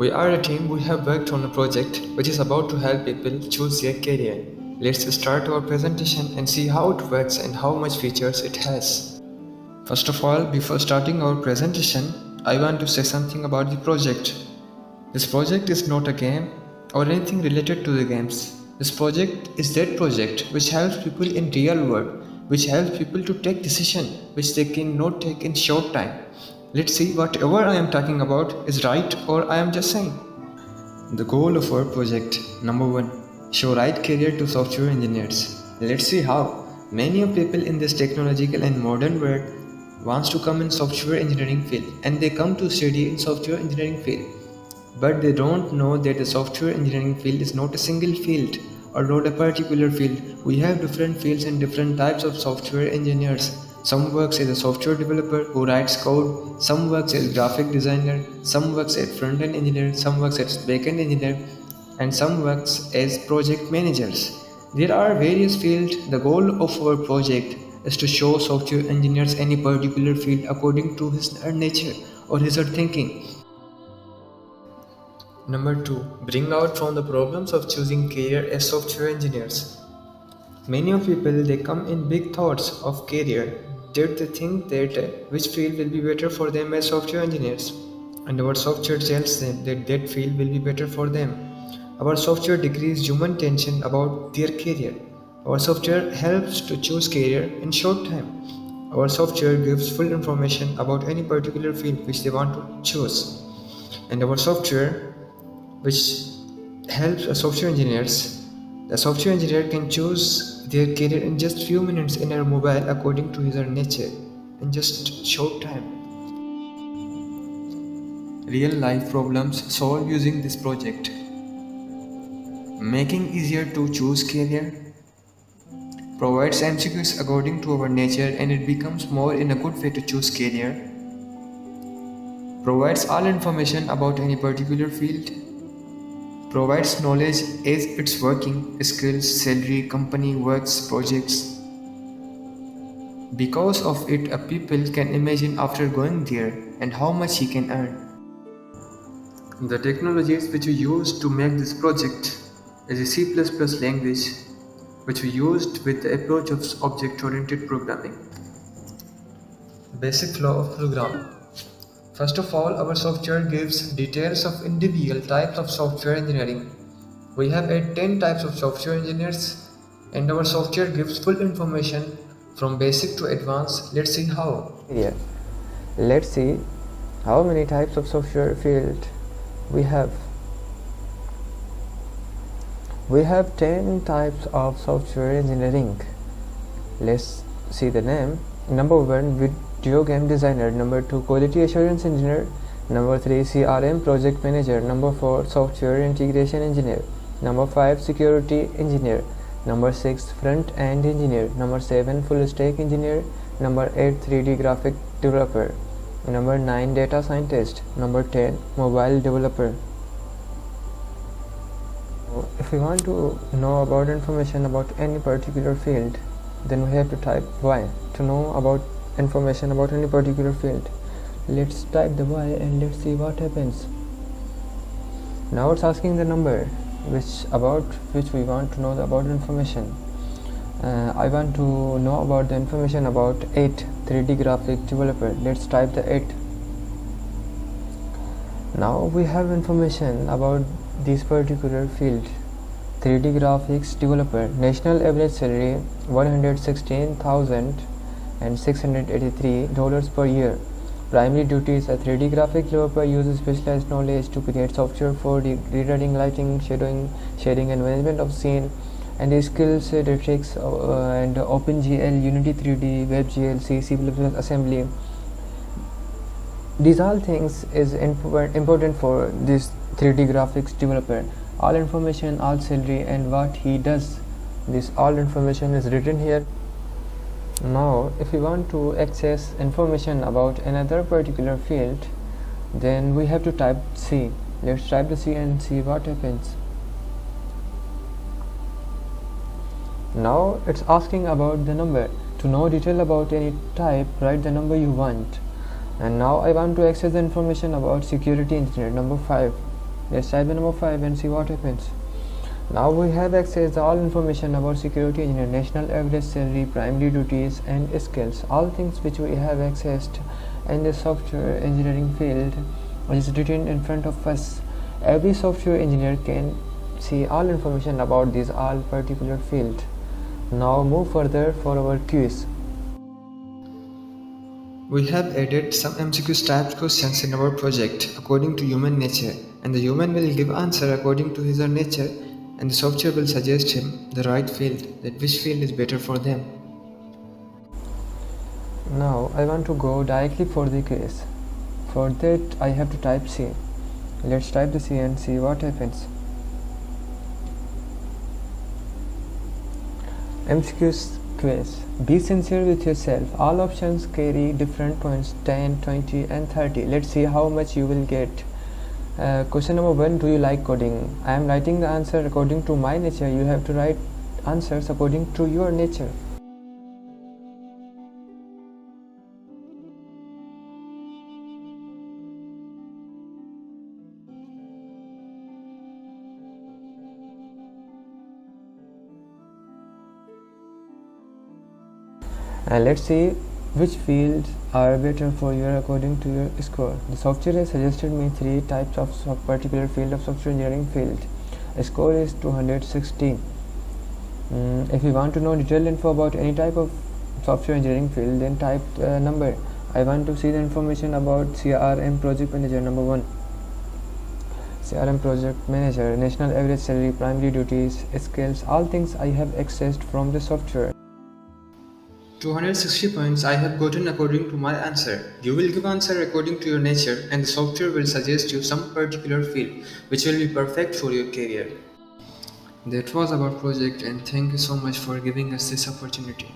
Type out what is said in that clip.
We are a team. We have worked on a project which is about to help people choose their career. Let's start our presentation and see how it works and how much features it has. First of all, before starting our presentation, I want to say something about the project. This project is not a game or anything related to the games. This project is that project which helps people in real world, which helps people to take decision which they cannot take in short time. Let's see whatever I am talking about is right or I am just saying. The goal of our project, number one, show right career to software engineers. Let's see how. Many of people in this technological and modern world wants to come in software engineering field and they come to study in software engineering field. But they don't know that the software engineering field is not a single field or not a particular field. We have different fields and different types of software engineers. Some works as a software developer who writes code, some works as graphic designer, some works as front-end engineer, some works as back-end engineer, and some works as project managers. There are various fields. The goal of our project is to show software engineers any particular field according to his nature or his thinking. Number 2. Bring out from the problems of choosing career as software engineers. Many of people they come in big thoughts of career that they think that which field will be better for them as software engineers, and our software tells them that that field will be better for them. Our software decreases human tension about their career. Our software helps to choose career in short time. Our software gives full information about any particular field which they want to choose, and our software which helps software engineers. The software engineer can choose their career in just few minutes in their mobile according to his or nature in just short time. Real life problems solved using this project. Making easier to choose career. Provides MCQs according to our nature and it becomes more in a good way to choose career. Provides all information about any particular field. Provides knowledge as it's working, skills, salary, company, works, projects. Because of it, a people can imagine after going there and how much he can earn. The technologies which we used to make this project is a C++ language which we used with the approach of object-oriented programming. Basic flow of programming. First of all, our software gives details of individual types of software engineering. We have 10 types of software engineers and our software gives full information from basic to advanced. Let's see how. Yeah. Let's see how many types of software field we have. We have 10 types of software engineering. Let's see the name. Number 1, video game designer. Number 2, quality assurance engineer. Number 3, CRM project manager. Number 4, software integration engineer. Number 5, security engineer. Number 6, front end engineer. Number 7, full stack engineer. Number 8, 3D graphic developer. Number 9, data scientist. Number 10, mobile developer. If we want to know about information about any particular field, then we have to type Y to know about information about any particular field. Let's type the Y and let's see what happens. Now it's asking the number which we want to know about information. I want to know about the information about 8 3D graphic developer. Let's type the 8. Now we have information about this particular field. 3D graphics developer. National average salary $116,683 per year. Primary duties: a 3D graphic developer uses specialized knowledge to create software for rewriting, lighting, shading and management of scene, and the skills Datrix and OpenGL, Unity 3D, WebGL, C++ assembly. These all things is important for this 3D graphics developer. All information, all salary and what he does, this all information is written here. Now if we want to access information about another particular field, then we have to type C. Let's type the C and see what happens. Now it's asking about the number. To know detail about any type, write the number you want. And now I want to access the information about security engineer. Number 5. Let's type the number 5 and see what happens. Now we have accessed all information about security engineer, national average salary, primary duties and skills, all things which we have accessed in the software engineering field is written in front of us. Every software engineer can see all information about this all particular field. Now move further for our quiz. We have added some MCQ type questions in our project according to human nature, and the human will give answer according to his or nature, and the software will suggest him the right field, that which field is better for them. Now I want to go directly for the quiz. For that I have to type C. Let's type the C and see what happens. MCQs quiz. Be sincere with yourself. All options carry different points 10, 20 and 30. Let's see how much you will get. Question number 1. Do you like coding? I am writing the answer according to my nature. You have to write answers according to your nature. And let's see which fields are better for you according to your score. The software has suggested me 3 types of particular field of software engineering field. Score is 216. If you want to know detailed info about any type of software engineering field, then type number. I want to see the information about CRM project manager. Number 1, CRM project manager, national average salary, primary duties, skills, all things I have accessed from the software. 260 points I have gotten according to my answer. You will give answer according to your nature, and the software will suggest you some particular field which will be perfect for your career. That was our project, and thank you so much for giving us this opportunity.